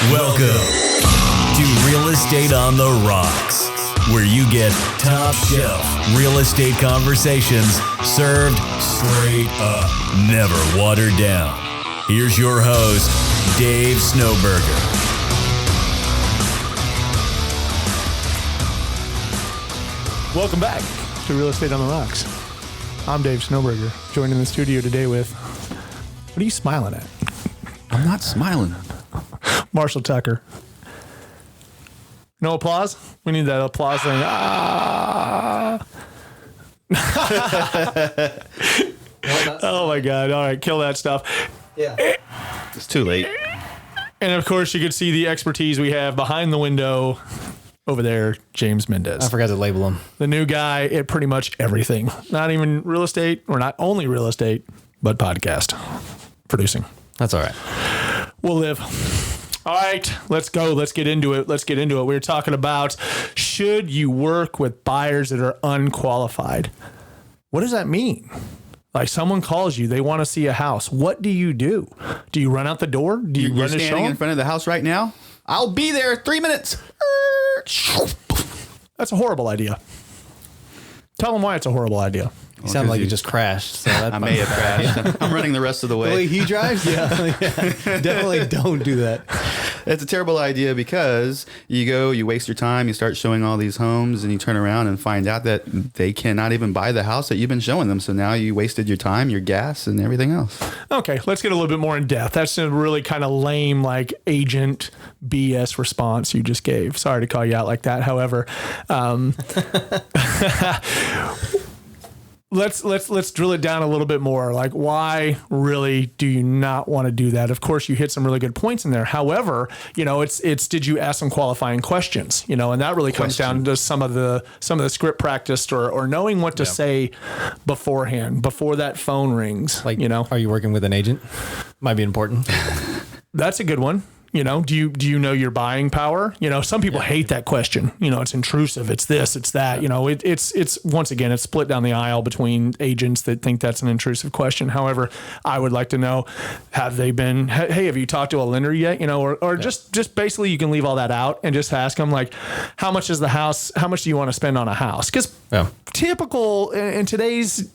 Welcome to Real Estate on the Rocks, where you get top shelf real estate conversations served straight up, never watered down. Here's your host, Dave Snowberger. Welcome back to Real Estate on the Rocks. I'm Dave Snowberger, joined in the studio today with, what are you smiling at? I'm not smiling. Marshall Tucker. No applause? We need that applause thing. Ah. Oh my God. All right, kill that stuff. Yeah. It's too late. And of course, you can see the expertise we have behind the window over there, James Mendez. I forgot to label him. The new guy at pretty much everything. Not even real estate, or not only real estate, but podcast producing. That's all right. We'll live. All right, let's go. Let's get into it. We were talking about, should you work with buyers that are unqualified? What does that mean? Like, someone calls you, they want to see a house. What do? Do you run out the door? Do you You're run to show standing in them? front of the house right now? I'll be there 3 minutes. That's a horrible idea. Tell them why it's a horrible idea. You sound like you just crashed. So I may have crashed. I'm running the rest of the The way way. he drives? Yeah. Definitely don't do that. It's a terrible idea because you waste your time, you start showing all these homes, and you turn around and find out that they cannot even buy the house that you've been showing them. So now you wasted your time, your gas, and everything else. Okay, let's get a little bit more in depth. That's a really kind of lame, like, agent BS response you just gave. Sorry to call you out like that. However, let's drill it down a little bit more. Like, why really do you not want to do that? Of course, you hit some really good points in there. However, it's did you ask some qualifying questions? And that really comes down to some of the script practice or knowing what to say beforehand, before that phone rings. Like, are you working with an agent? Might be important. That's a good one. Do you know your buying power? Some people hate that question. It's intrusive. It's this, it's that. It's once again, it's split down the aisle between agents that think that's an intrusive question. However, I would like to know, have you talked to a lender yet? Or just basically you can leave all that out and just ask them, like, how much do you want to spend on a house? Because typical in today's,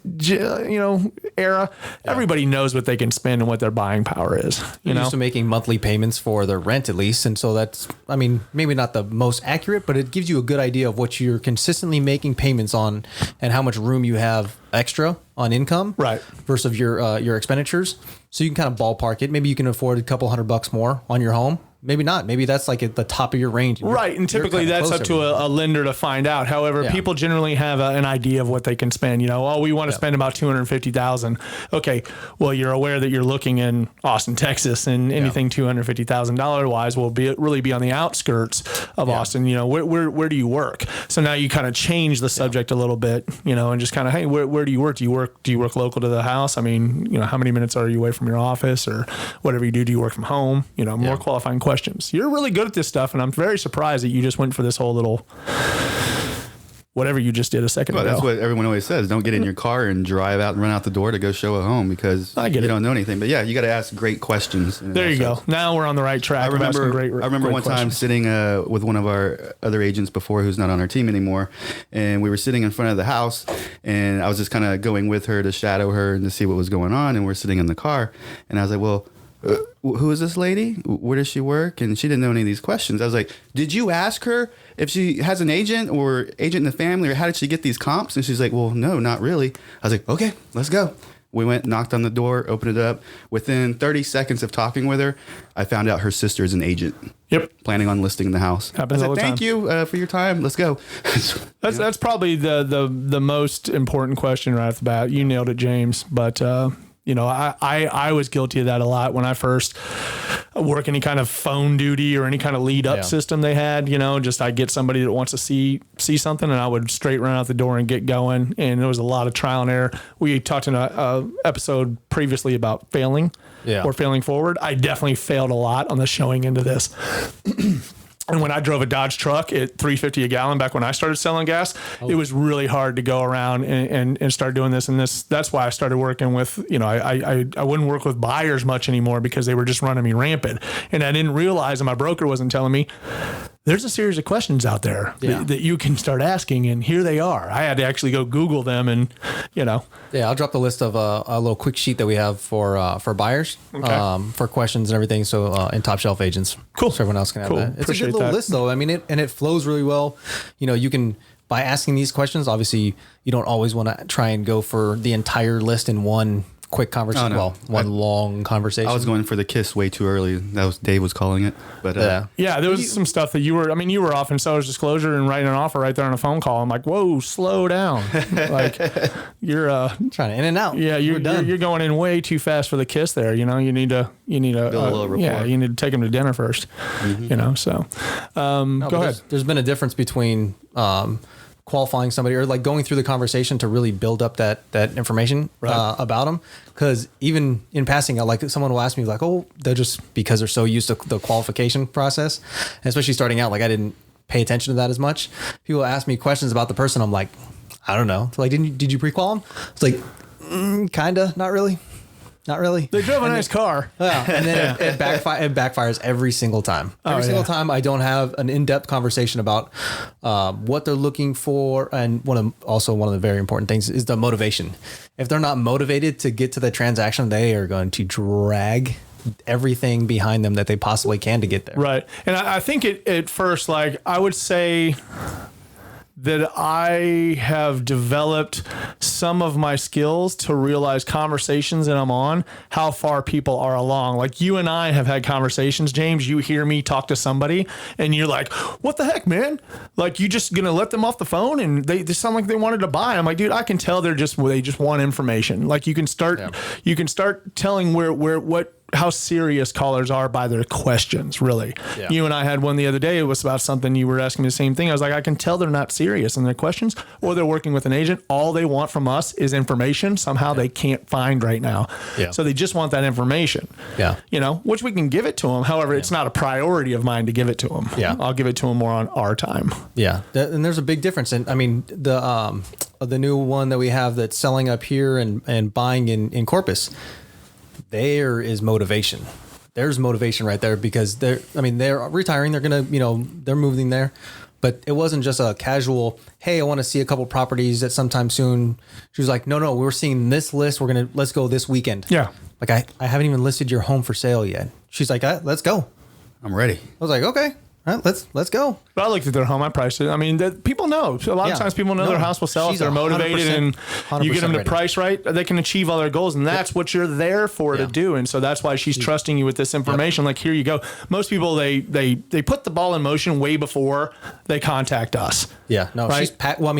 era, everybody knows what they can spend and what their buying power is. You're used to making monthly payments for their rent, at least. And so that's, maybe not the most accurate, but it gives you a good idea of what you're consistently making payments on and how much room you have extra on income, right, versus your expenditures. So you can kind of ballpark it. Maybe you can afford a couple $100 more on your home. Maybe not. Maybe that's like at the top of your range. Right. And typically that's up to a lender to find out. However, people generally have an idea of what they can spend. We want to spend about $250,000. Okay. Well, you're aware that you're looking in Austin, Texas, and anything $250,000 wise will really be on the outskirts of Austin. Where do you work? So now you kind of change the subject a little bit, and just kind of, hey, where do you work? Do you work local to the house? How many minutes are you away from your office or whatever you do? Do you work from home? More qualifying questions. You're really good at this stuff, and I'm very surprised that you just went for this whole little whatever you just did a second ago. That's what everyone always says. Don't get in your car and drive out and run out the door to go show a home because you don't know anything. But you got to ask great questions. There you go. Now we're on the right track. I remember one time sitting with one of our other agents before, who's not on our team anymore, and we were sitting in front of the house, and I was just kind of going with her to shadow her and to see what was going on, and we're sitting in the car, and I was like, well, who is this lady? Where does she work? And she didn't know any of these questions. I was like, did you ask her if she has an agent or agent in the family, or how did she get these comps? And she's like, well, no, not really. I was like, okay, let's go. We went, knocked on the door, opened it up. Within 30 seconds of talking with her, I found out her sister is an agent. Yep. Planning on listing the house. Happens all the time. Thank you for your time. Let's go. That's probably the most important question right off the bat. You nailed it, James. But I was guilty of that a lot when I first work any kind of phone duty or any kind of lead up system they had. I'd get somebody that wants to see something, and I would straight run out the door and get going. And there was a lot of trial and error. We talked in a episode previously about failing or failing forward. I definitely failed a lot on the showing into this. And when I drove a Dodge truck at $3.50 a gallon back when I started selling gas, it was really hard to go around and start doing this. And that's why I started working with, I wouldn't work with buyers much anymore because they were just running me rampant. And I didn't realize, and my broker wasn't telling me, there's a series of questions out there that you can start asking, and here they are. I had to actually go Google them, and Yeah, I'll drop the list of a little quick sheet that we have for buyers, for questions and everything. So in Top Shelf Agents, cool. So everyone else can have that. It's Appreciate a good little that. list, though. I mean, it flows really well. You can, by asking these questions, obviously you don't always want to try and go for the entire list in one quick conversation. Oh, no. Well, long conversation. I was going for the kiss way too early. That was Dave was calling it, but there was some stuff that you were off in seller's disclosure and writing an offer right there on a phone call. I'm like, whoa, slow down. Like you're trying to in and out. Yeah, you're going in way too fast for the kiss there. You need to build a little rapport. Yeah, you need to take them to dinner first. So go ahead. There's been a difference between qualifying somebody or like going through the conversation to really build up that information about them. Because even in passing, like someone will ask me like, oh, they're just because they're so used to the qualification process, and especially starting out, like I didn't pay attention to that as much. People ask me questions about the person. I'm like, I don't know. Like, did you pre-qual them? It's like, kinda, not really. Not really. They drove a nice car. Yeah, and then it backfires every single time. Every single time I don't have an in-depth conversation about what they're looking for. And one of the very important things is the motivation. If they're not motivated to get to the transaction, they are going to drag everything behind them that they possibly can to get there. Right. And I think at first, like I would say that I have developed some of my skills to realize conversations that I'm on, how far people are along. Like you and I have had conversations, James, you hear me talk to somebody and you're like, what the heck, man? Like you just going to let them off the phone and they sound like they wanted to buy. I'm like, dude, I can tell they just want information. Like you can start telling how serious callers are by their questions, really. Yeah. You and I had one the other day. It was about something you were asking me the same thing. I was like, I can tell they're not serious in their questions, or they're working with an agent. All they want from us is information somehow they can't find right now. Yeah. So they just want that information. Yeah. Which we can give it to them. However, it's not a priority of mine to give it to them. Yeah. I'll give it to them more on our time. Yeah. And there's a big difference. And I mean, the new one that we have that's selling up here and buying in Corpus, there is motivation. There's motivation right there because they're retiring. They're going to, they're moving there, but it wasn't just a casual, hey, I want to see a couple properties at sometime soon. She was like, no, we're seeing this list. Let's go this weekend. Yeah. Like I haven't even listed your home for sale yet. She's like, let's go. I'm ready. I was like, okay. All right, let's go. But I looked at their home. I priced it. I mean, people know. A lot of times people know their house will sell if they're motivated and you get them to price right. They can achieve all their goals, and that's what you're there for to do. And so that's why she's trusting you with this information. Like, here you go. Most people, they put the ball in motion way before they contact us. Yeah, no, right?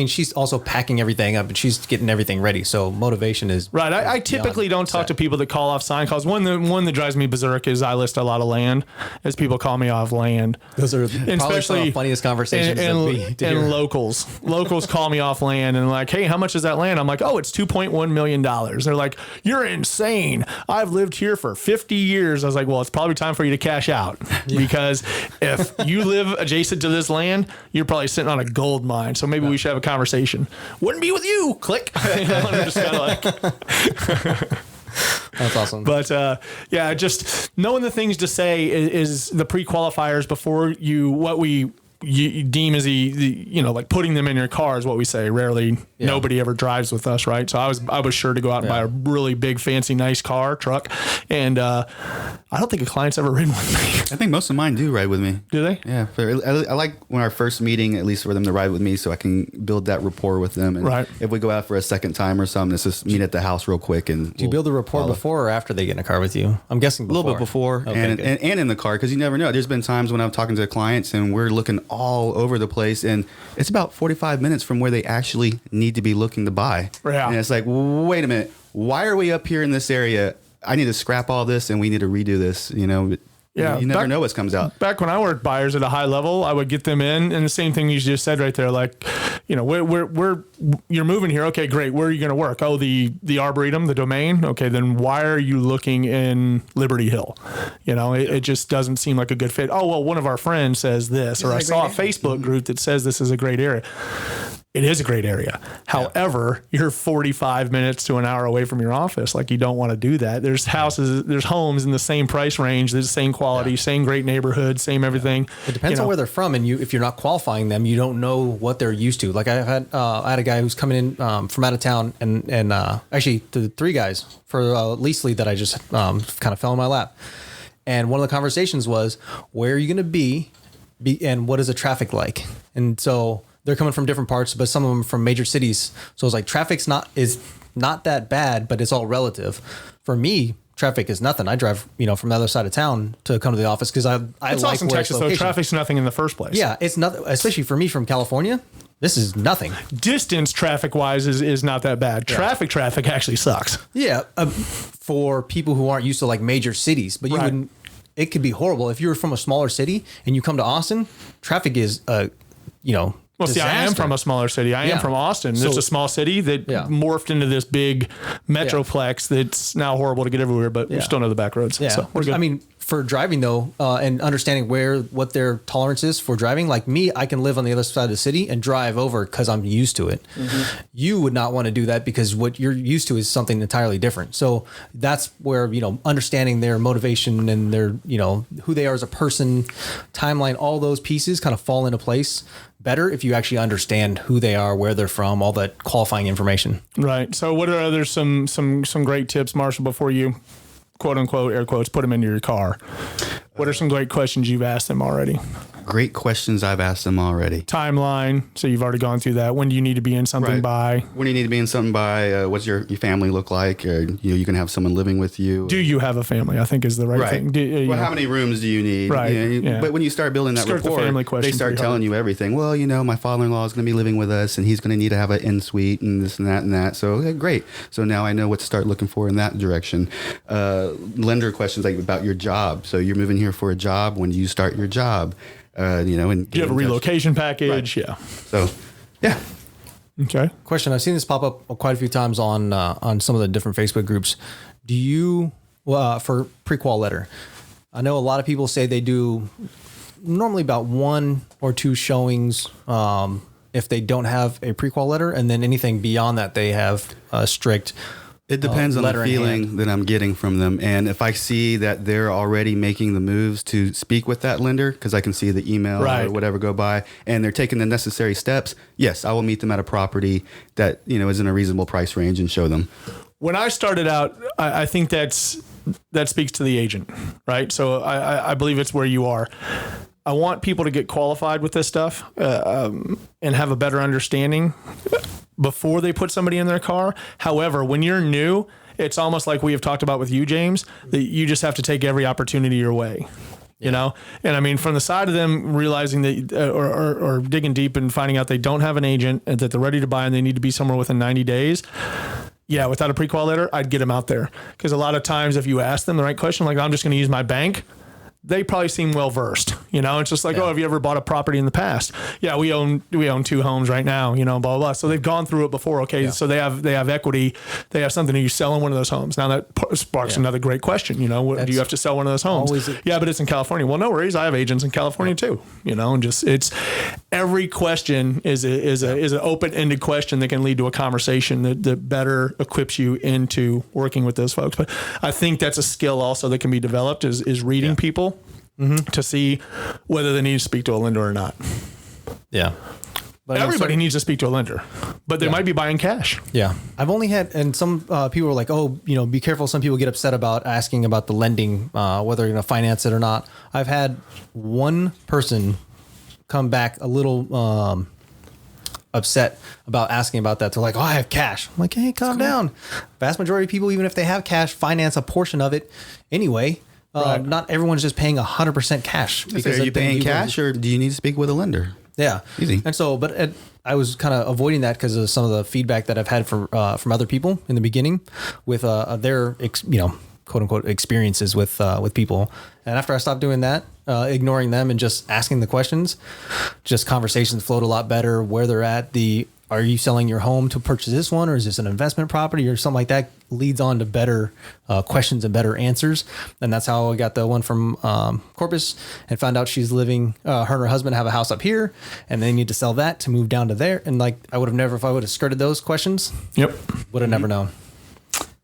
She's also packing everything up and she's getting everything ready. So motivation is right. I typically don't talk to people that call off sign calls. One that drives me berserk is I list a lot of land, as people call me off land. Those are probably some of the funniest conversations. And locals call me off land and like, hey, how much is that land? I'm like, oh, it's $2.1 million. They're like, you're insane. I've lived here for 50 years. I was like, well, it's probably time for you to cash out because if you live adjacent to this land, you're probably sitting on a gold mine. So maybe we should have a conversation. Wouldn't be with you. Click. I'm just kind of like. That's awesome. But just knowing the things to say is the pre-qualifiers before you deem as like putting them in your car is what we say. Rarely, nobody ever drives with us, right? So I was sure to go out and buy a really big, fancy, nice truck, and I don't think a client's ever ridden with me. I think most of mine do ride with me. Do they? Yeah. I like when our first meeting, at least for them to ride with me so I can build that rapport with them. And if we go out for a second time or something, let's just meet at the house real quick. And do you build a rapport before or after they get in a car with you? I'm guessing before. A little bit before and in the car, because you never know. There's been times when I'm talking to clients and we're looking all over the place and it's about 45 minutes from where they actually need to be looking to buy. Yeah. And it's like, wait a minute, why are we up here in this area? I need to scrap all this and we need to redo this, Yeah, you never know what comes out. Back when I worked buyers at a high level, I would get them in, and the same thing you just said right there. Like, you know, you're moving here. Okay, great. Where are you going to work? Oh, the Arboretum, the domain. Okay, then why are you looking in Liberty Hill? You know, it just doesn't seem like a good fit. Oh, well, one of our friends says this, or I saw a Facebook group that says this is a great area. It is a great area. However, you're 45 minutes to an hour away from your office. Like, you don't want to do that. There's houses, there's homes in the same price range, there's the same quality, same great neighborhood, same everything. It depends on where they're from, and if you're not qualifying them, you don't know what they're used to. Like I had a guy who's coming in from out of town, and actually the 3 guys for lease lead that I just kind of fell in my lap. And one of the conversations was, where are you going to be, and what is the traffic like? And so they're coming from different parts, but some of them from major cities. So it's like traffic's not that bad, but it's all relative. For me, traffic is nothing. I drive, from the other side of town to come to the office because I it's like awesome, where Texas, it's location. though. Traffic's nothing in the first place. Yeah, it's nothing, especially for me from California. This is nothing. Distance traffic wise is not that bad. Yeah. Traffic actually sucks. Yeah, for people who aren't used to like major cities, but you wouldn't. It could be horrible if you're from a smaller city and you come to Austin. Traffic is, Well, see, I am from a smaller city. I am from Austin. It's a small city that morphed into this big metroplex that's now horrible to get everywhere, but we still know the back roads. Yeah. So we're good. I mean, for driving though, and understanding what their tolerance is for driving, like me, I can live on the other side of the city and drive over because I'm used to it. Mm-hmm. You would not want to do that because what you're used to is something entirely different. So that's where, understanding their motivation and their, who they are as a person, timeline, all those pieces kind of fall into place better if you actually understand who they are, where they're from, all that qualifying information. Right. So what are other some great tips, Marshall, before you, quote unquote, air quotes, put them into your car? What are some great questions you've asked them already? Great questions I've asked them already. Timeline. So you've already gone through that. When do you need to be in something by? When do you need to be in something by? What's your family look like? You can have someone living with you. Do you have a family? I think is the right thing. How many rooms do you need? Right. But when you start building that rapport, they start telling you everything. Well, my father-in-law is going to be living with us, and he's going to need to have an in-suite and this and that and that. So okay, great. So now I know what to start looking for in that direction. Lender questions like about your job. So you're moving here for a job. When do you start your job? And do you have a relocation package? Right. Yeah. So, yeah. Okay. Question. I've seen this pop up quite a few times on some of the different Facebook groups. Do you, for Pre-Qual letter, I know a lot of people say they do normally about 1 or 2 showings if they don't have a Pre-Qual letter, and then anything beyond that they have strict. It depends on the feeling that I'm getting from them. And if I see that they're already making the moves to speak with that lender, because I can see the email or whatever go by, and they're taking the necessary steps, yes, I will meet them at a property that, is in a reasonable price range and show them. When I started out, I think that speaks to the agent, right? So I believe it's where you are. I want people to get qualified with this stuff and have a better understanding before they put somebody in their car. However, when you're new, it's almost like we have talked about with you, James, that you just have to take every opportunity your way. And I mean, from the side of them realizing that or digging deep and finding out they don't have an agent and that they're ready to buy and they need to be somewhere within 90 days. Yeah, without a pre-qual letter, I'd get them out there. Because a lot of times if you ask them the right question, like I'm just going to use my bank, they probably seem well versed. It's just like, oh, have you ever bought a property in the past? Yeah, we own 2 homes right now, blah, blah, blah. So they've gone through it before. Okay. So they have equity. They have something. Are you selling one of those homes? Now that sparks another great question. Do you have to sell one of those homes? Yeah, but it's in California. Well, no worries. I have agents in California too, and just, it's every question is an open-ended question that can lead to a conversation that better equips you into working with those folks. But I think that's a skill also that can be developed is reading people. Mm-hmm. To see whether they need to speak to a lender or not. Yeah. But everybody needs to speak to a lender, but they might be buying cash. Yeah. I've only had, and some people were like, oh, be careful. Some people get upset about asking about the lending, whether you're going to finance it or not. I've had one person come back a little upset about asking about that. They're like, oh, I have cash. I'm like, hey, calm down. Vast majority of people, even if they have cash, finance a portion of it anyway. Not everyone's just paying 100% cash. Because are you paying cash or do you need to speak with a lender? Yeah. Easy. And so, I was kind of avoiding that because of some of the feedback that I've had from other people in the beginning with their quote unquote experiences with people. And after I stopped doing that, ignoring them and just asking the questions, just conversations flowed a lot better. Where they're at, are you selling your home to purchase this one, or is this an investment property or something like that, leads on to better questions and better answers. And that's how I got the one from Corpus, and found out she's living, her and her husband have a house up here and they need to sell that to move down to there. And like, I would have never, if I would have skirted those questions, would have never known.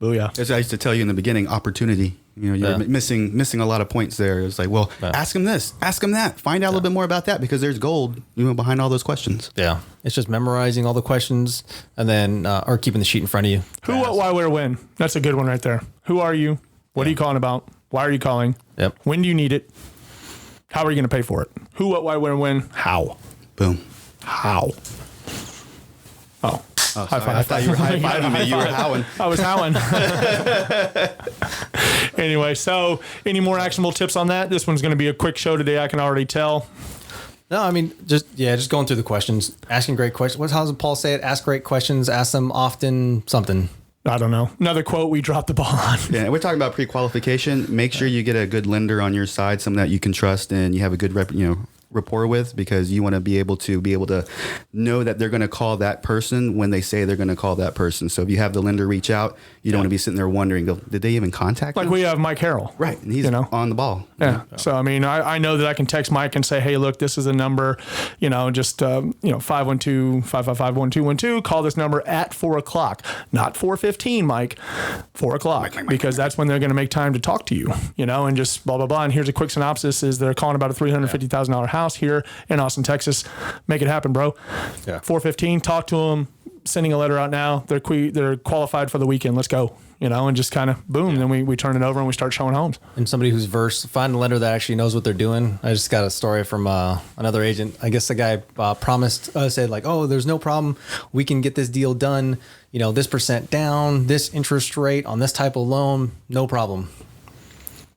Booyah. As I used to tell you in the beginning, opportunity. You're missing a lot of points there. It's like, well, ask him this, ask him that, find out a little bit more about that, because there's gold, behind all those questions. Yeah. It's just memorizing all the questions and then, or keeping the sheet in front of you. Who, what, why, where, when. That's a good one right there. Who are you? What are you calling about? Why are you calling? Yep. When do you need it? How are you going to pay for it? Who, what, why, where, when. How? Boom. How? Oh. High five. I thought you were high-fiving me. You were howling. I was howling. Anyway, so any more actionable tips on that? This one's going to be a quick show today, I can already tell. No, I mean, just going through the questions, asking great questions. How does Paul say it? Ask great questions, ask them often, something. I don't know. Another quote we dropped the ball on. Yeah, we're talking about pre-qualification. Make sure you get a good lender on your side, someone that you can trust and you have a good rapport with, because you want to be able to know that they're going to call that person when they say they're going to call that person. So if you have the lender reach out, you don't want to be sitting there wondering, did they even contact like them? We have Mike Harrell. Right. And he's on the ball. Yeah. So, I mean, I know that I can text Mike and say, hey, look, this is a number, just, 512-555-1212. Call this number at 4:00, not 4:15, Mike, 4:00, because that's when they're going to make time to talk to you, and just blah, blah, blah. And here's a quick synopsis is they're calling about a $350,000 house here in Austin, Texas. Make it happen, bro. Yeah. 4:15, talk to them, sending a letter out now. They're qualified for the weekend. Let's go. And just kind of boom. Then we turn it over and we start showing homes. And somebody who's versed, find a lender that actually knows what they're doing. I just got a story from another agent. I guess the guy promised, said like, oh, there's no problem. We can get this deal done. This percent down, this interest rate on this type of loan, no problem.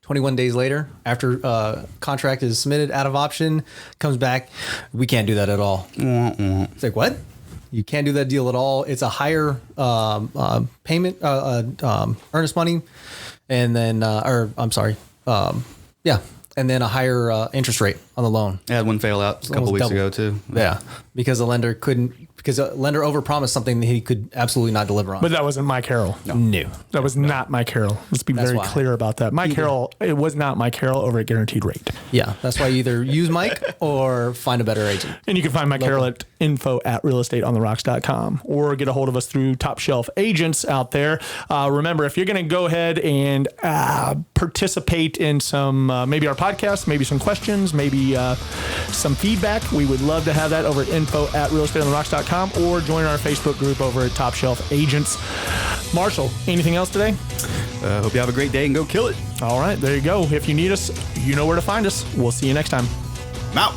21 days later, after contract is submitted, out of option, comes back, we can't do that at all. It's like, what? You can't do that deal at all. It's a higher payment, earnest money, and then, and then a higher interest rate on the loan. I had one fail out a couple weeks ago too. Yeah, because the lender overpromised something that he could absolutely not deliver on. But that wasn't Mike Harrell. No. That was not Mike Harrell. Let's be very clear about that. Mike Harrell, it was not Mike Harrell over at Guaranteed Rate. Yeah, that's why you either use Mike or find a better agent. And you can find Mike Harrell at info@realestateontherocks.com or get a hold of us through Top Shelf Agents out there. Remember, if you're going to go ahead and participate in some, maybe our podcast, maybe some questions, maybe some feedback, we would love to have that over at info@realestateontherocks.com or join our Facebook group over at Top Shelf Agents. Marshall, anything else today? Hope you have a great day and go kill it. All right, there you go. If you need us, you know where to find us. We'll see you next time. I'm out.